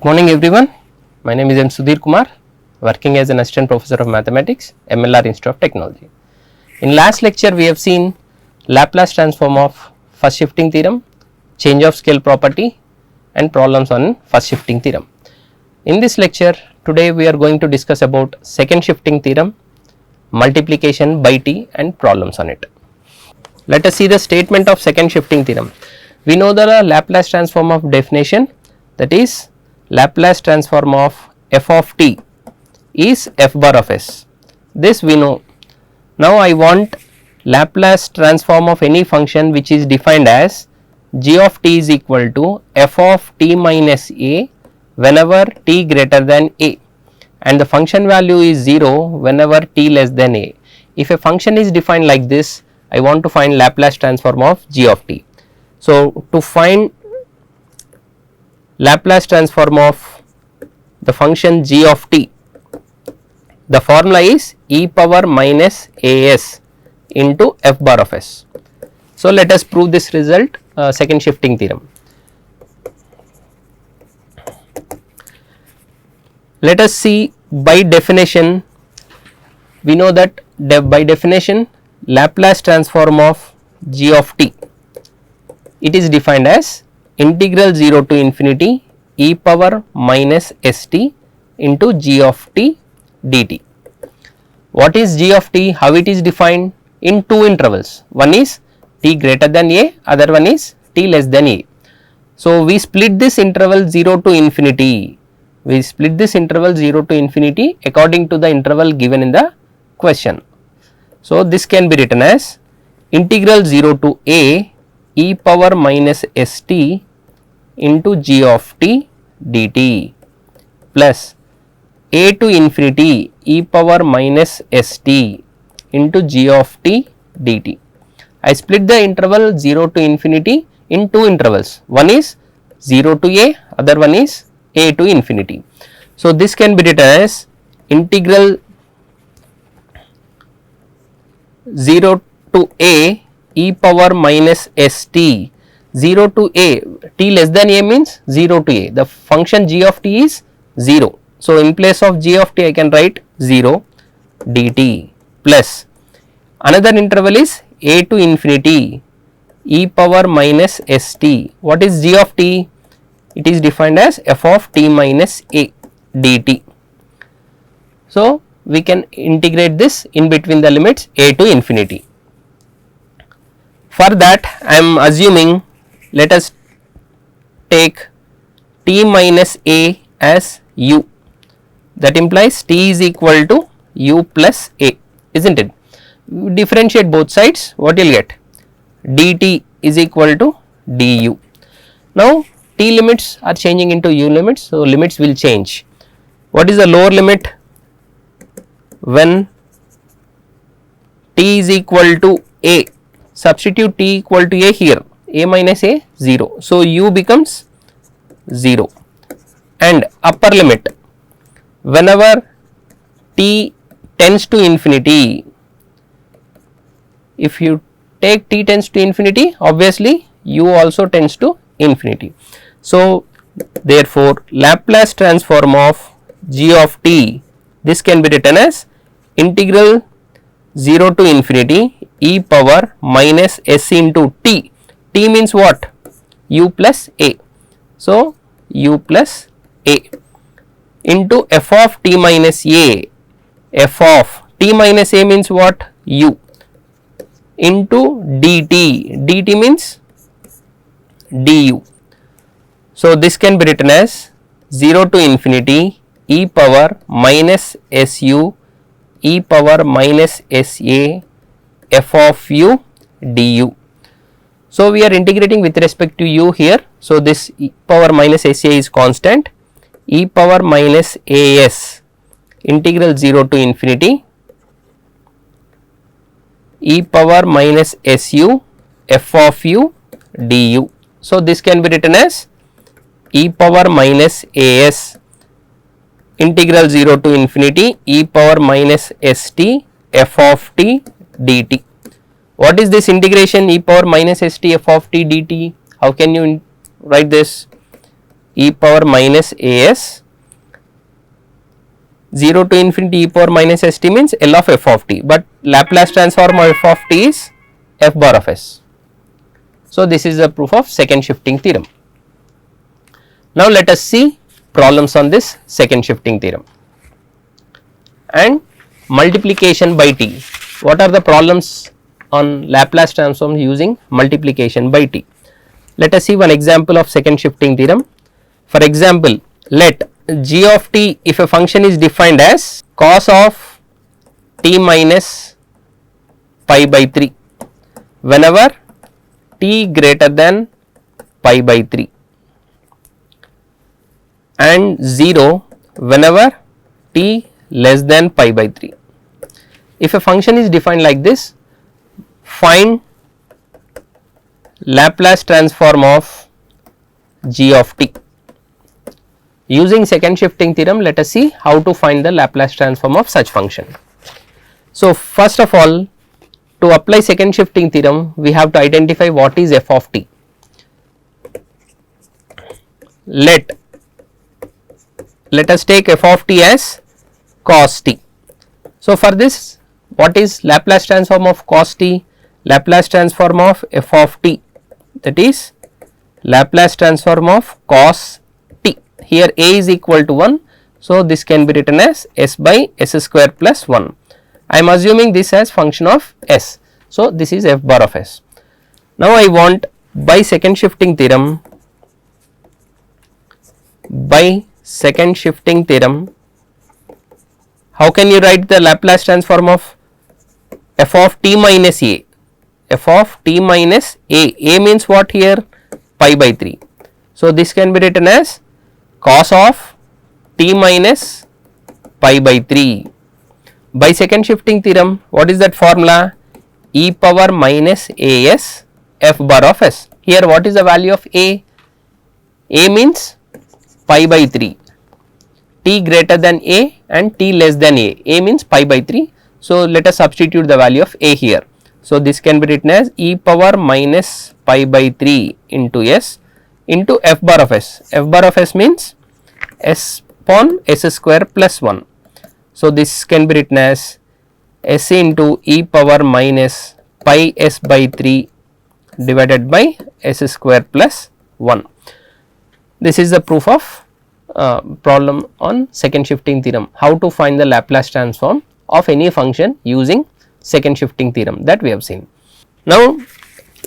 Good morning everyone, my name is Sudheer Kumar, working as an assistant professor of mathematics, MLR Institute of Technology. In last lecture we have seen Laplace transform of first shifting theorem, change of scale property and problems on first shifting theorem. In this lecture today we are going to discuss about second shifting theorem, multiplication by t and problems on it. Let us see the statement of second shifting theorem. We know the Laplace transform of definition, that is Laplace transform of f of t is f bar of s. This we know. Now I want Laplace transform of any function which is defined as g of t is equal to f of t minus a whenever t greater than a, and the function value is 0 whenever t less than a. If a function is defined like this, I want to find Laplace transform of g of t. So to find Laplace transform of the function g of t, the formula is e power minus as into f bar of s. So let us prove this result, second shifting theorem. Let us see by definition. We know that by definition Laplace transform of g of t, it is defined as integral 0 to infinity e power minus st into g of t dt. What is g of t? How it is defined? In two intervals, one is t greater than a, other one is t less than a. So we split this interval 0 to infinity, according to the interval given in the question. So this can be written as integral 0 to a e power minus st into g of t dt plus a to infinity e power minus st into g of t dt. I split the interval 0 to infinity in two intervals, one is 0 to a, other one is a to infinity. So this can be written as integral 0 to a e power minus st, 0 to a, t less than a means 0 to a, the function g of t is 0. So in place of g of t I can write 0 dt plus another interval is a to infinity e power minus st. What is g of t? It is defined as f of t minus a dt. So we can integrate this in between the limits a to infinity. For that I am assuming, let us take t minus a as u, that implies t is equal to u plus a, isn't it? Differentiate both sides, what you will get? Dt is equal to du. Now t limits are changing into u limits, so limits will change. What is the lower limit? When t is equal to a, substitute t equal to a here, a minus a 0, so u becomes 0, and upper limit whenever t tends to infinity, if you take t tends to infinity, obviously u also tends to infinity. So therefore Laplace transform of g of t, this can be written as integral 0 to infinity e power minus s into t. T means what? U plus a. So u plus a into f of t minus a, f of t minus a means what? U into dt, dt means du. So this can be written as 0 to infinity e power minus su e power minus sa f of u du. So we are integrating with respect to u here, so this e power minus sa is constant, e power minus as integral 0 to infinity e power minus su f of u du. So this can be written as e power minus as integral 0 to infinity e power minus st f of t dt. What is this integration e power minus st f of t dt? How can you write this? e power minus as, 0 to infinity e power minus st means L of f of t, but Laplace transform of f of t is f bar of s. So, this is the proof of second shifting theorem. Now, let us see problems on this second shifting theorem and multiplication by t. What are the problems on Laplace transform using multiplication by t? Let us see one example of second shifting theorem. For example, let g of t, if a function is defined as cos of t minus pi by 3 whenever t greater than pi by 3 and 0 whenever t less than pi by 3. If a function is defined like this, find Laplace transform of g of t. Using second shifting theorem, let us see how to find the Laplace transform of such function. So, first of all, to apply second shifting theorem, we have to identify what is f of t. Let us take f of t as cos t. So, for this, what is Laplace transform of cos t? Laplace transform of f of t, that is Laplace transform of cos t. Here a is equal to 1. So, this can be written as s by s square plus 1. I am assuming this as function of s. So, this is f bar of s. Now, I want by second shifting theorem, how can you write the Laplace transform of f of t minus a? F of t minus a means what here? Pi by 3. So, this can be written as cos of t minus pi by 3. By second shifting theorem, what is that formula? E power minus as f bar of s. Here what is the value of a? A means pi by 3, t greater than a and t less than a means pi by 3. So, let us substitute the value of a here. So, this can be written as e power minus pi by 3 into s into f bar of s. F bar of s means s upon s square plus 1. So, this can be written as s into e power minus pi s by 3 divided by s square plus 1. This is the proof of problem on second shifting theorem, how to find the Laplace transform of any function using second shifting theorem that we have seen. Now,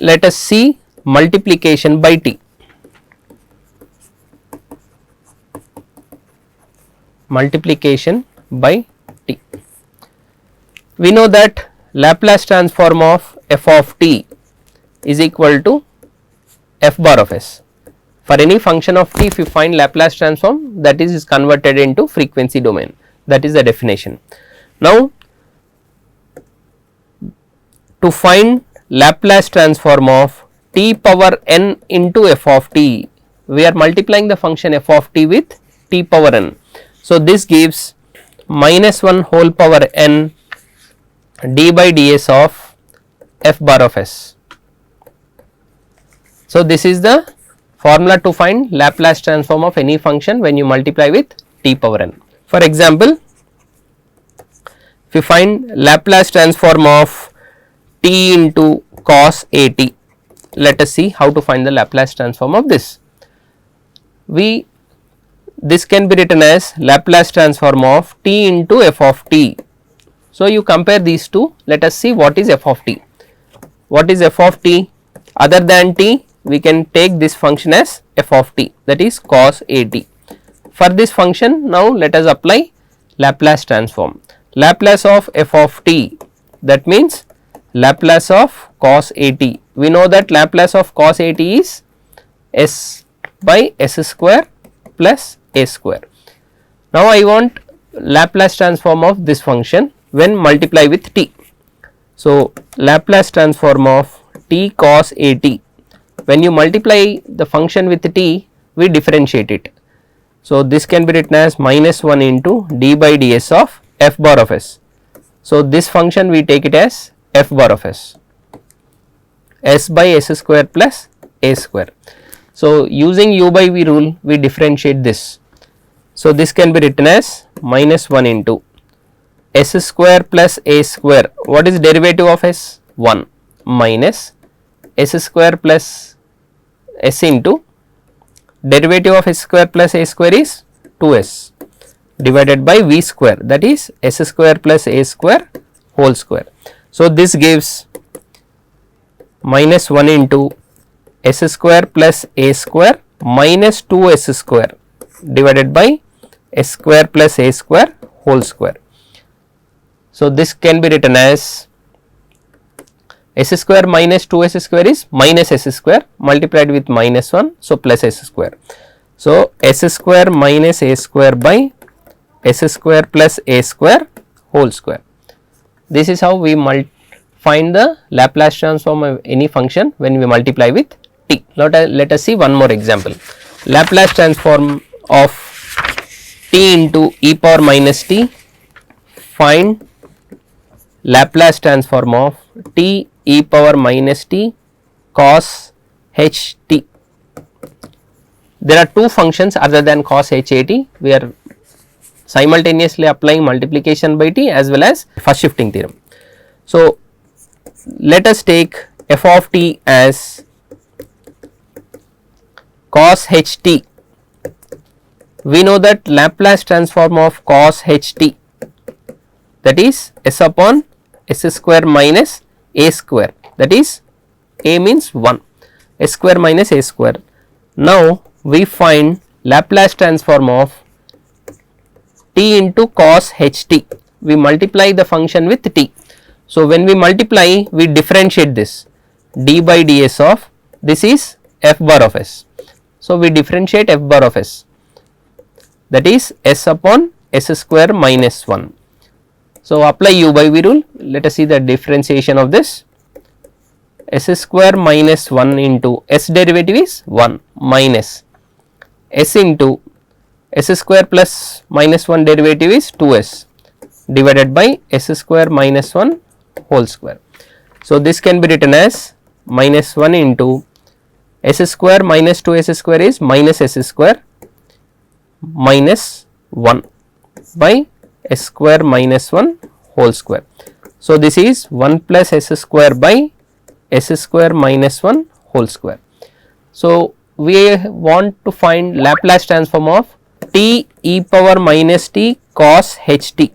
let us see multiplication by t. Multiplication by t. We know that Laplace transform of f of t is equal to f bar of s. For any function of t, if you find Laplace transform, that is converted into frequency domain, that is the definition. Now, to find Laplace transform of t power n into f of t, we are multiplying the function f of t with t power n. So, this gives minus 1 whole power n d by ds of f bar of s. So, this is the formula to find Laplace transform of any function when you multiply with t power n. For example, if you find Laplace transform of t into cos a t, let us see how to find the Laplace transform of this. This can be written as Laplace transform of t into f of t. So, you compare these two, let us see what is f of t. What is f of t? Other than t, we can take this function as f of t, that is cos a t. For this function, now let us apply Laplace transform. Laplace of f of t, that means Laplace of cos a t. We know that Laplace of cos a t is s by s square plus a square. Now, I want Laplace transform of this function when multiply with t. So, Laplace transform of t cos a t, when you multiply the function with t, we differentiate it. So, this can be written as minus 1 into d by ds of f bar of s. So, this function we take it as f bar of s, s by s square plus a square. So, using u by v rule we differentiate this. So, this can be written as minus 1 into s square plus a square. What is derivative of s? 1 minus s square plus s into derivative of s square plus a square is 2s divided by v square, that is s square plus a square whole square. So, this gives minus 1 into s square plus a square minus 2s square divided by s square plus a square whole square. So, this can be written as s square minus 2s square is minus s square multiplied with minus 1. So, plus s square. So, s square minus a square by s square plus a square whole square. This is how we find the Laplace transform of any function when we multiply with t. Let us see one more example. Laplace transform of t into e power minus t. Find Laplace transform of t e power minus t cos h t. There are two functions other than cos h a t. We are simultaneously applying multiplication by t as well as first shifting theorem. So, let us take f of t as cos h t. We know that Laplace transform of cos h t, that is s upon s square minus a square, that is a means 1, s square minus a square. Now, we find Laplace transform of t into cos h t. We multiply the function with t. So, when we multiply we differentiate this d by ds of this is f bar of s. So, we differentiate f bar of s, that is s upon s square minus 1. So, apply u by v rule. Let us see the differentiation of this. S square minus 1 into s derivative is 1 minus s into s square plus minus 1 derivative is 2s divided by s square minus 1 whole square. So, this can be written as minus 1 into s square minus 2s square is minus s square minus 1 by s square minus 1 whole square. So, this is 1 plus s square by s square minus 1 whole square. So, we want to find Laplace transform of t e power minus t cos h t.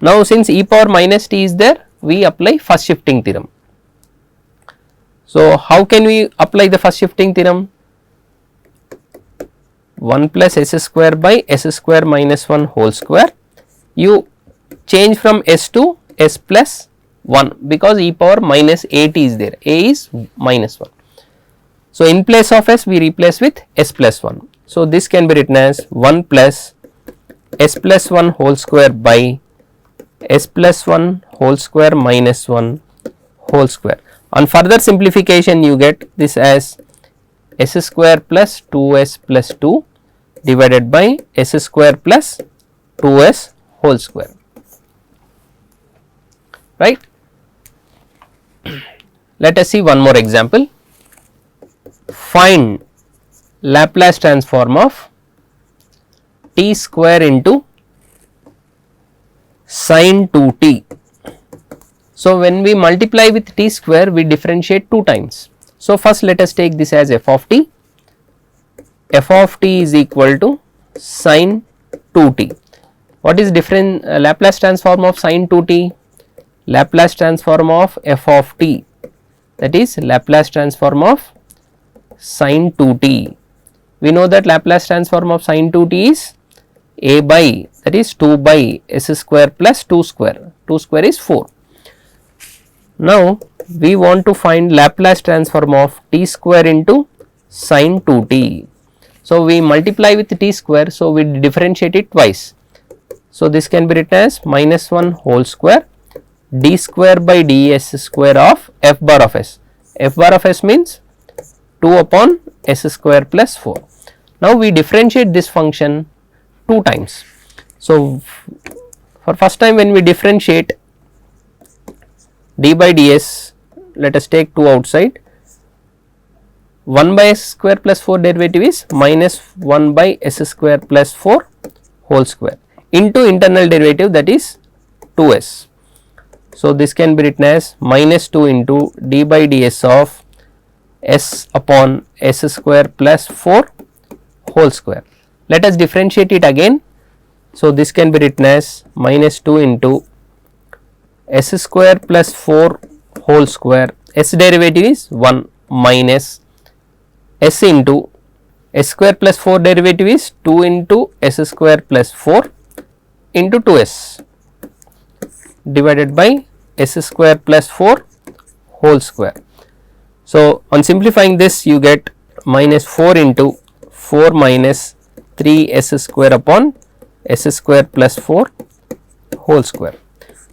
Now, since e power minus t is there, we apply first shifting theorem. So, how can we apply the first shifting theorem? 1 plus s square by s square minus 1 whole square. You change from s to s plus 1 because e power minus a t is there, a is minus 1. So, in place of s we replace with s plus 1. So, this can be written as 1 plus s plus 1 whole square by s plus 1 whole square minus 1 whole square. On further simplification you get this as s square plus 2s plus 2 divided by s square plus 2s whole square, right. Let us see one more example. Find Laplace transform of t square into sin 2t. So, when we multiply with t square we differentiate 2 times. So, first let us take this as f of t. F of t is equal to sin 2t. What is different Laplace transform of sin 2t? Laplace transform of f of t, that is Laplace transform of sin 2t. We know that Laplace transform of sin 2t is a by, that is 2 by s square plus 2 square, 2 square is 4. Now, we want to find Laplace transform of t square into sin 2t. So, we multiply with t square, so we differentiate it twice. So, this can be written as minus 1 whole square d square by ds square of f bar of s. F bar of s means 2 upon s square plus 4. Now, we differentiate this function 2 times. So, for first time when we differentiate d by ds, let us take 2 outside, 1 by s square plus 4 derivative is minus 1 by s square plus 4 whole square into internal derivative, that is 2s. So, this can be written as minus 2 into d by ds of s upon s square plus 4 whole square. Let us differentiate it again. So, this can be written as minus 2 into s square plus 4 whole square, s derivative is 1 minus s into s square plus 4 derivative is 2 into s square plus 4 into 2s divided by s square plus 4 whole square. So, on simplifying this you get minus 4 into 4 minus 3 s square upon s square plus 4 whole square.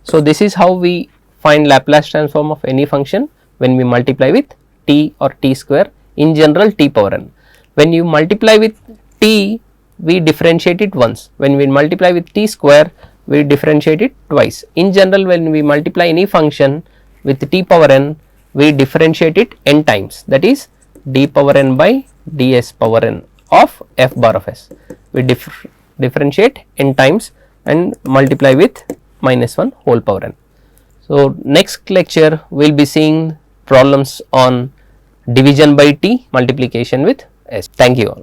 So, this is how we find Laplace transform of any function when we multiply with t or t square, in general t power n. When you multiply with t, we differentiate it once. When we multiply with t square, we differentiate it twice. In general, when we multiply any function with t power n, we differentiate it n times, that is d power n by ds power n of f bar of s. We differentiate n times and multiply with minus 1 whole power n. So, next lecture we will be seeing problems on division by t, multiplication with s. Thank you all.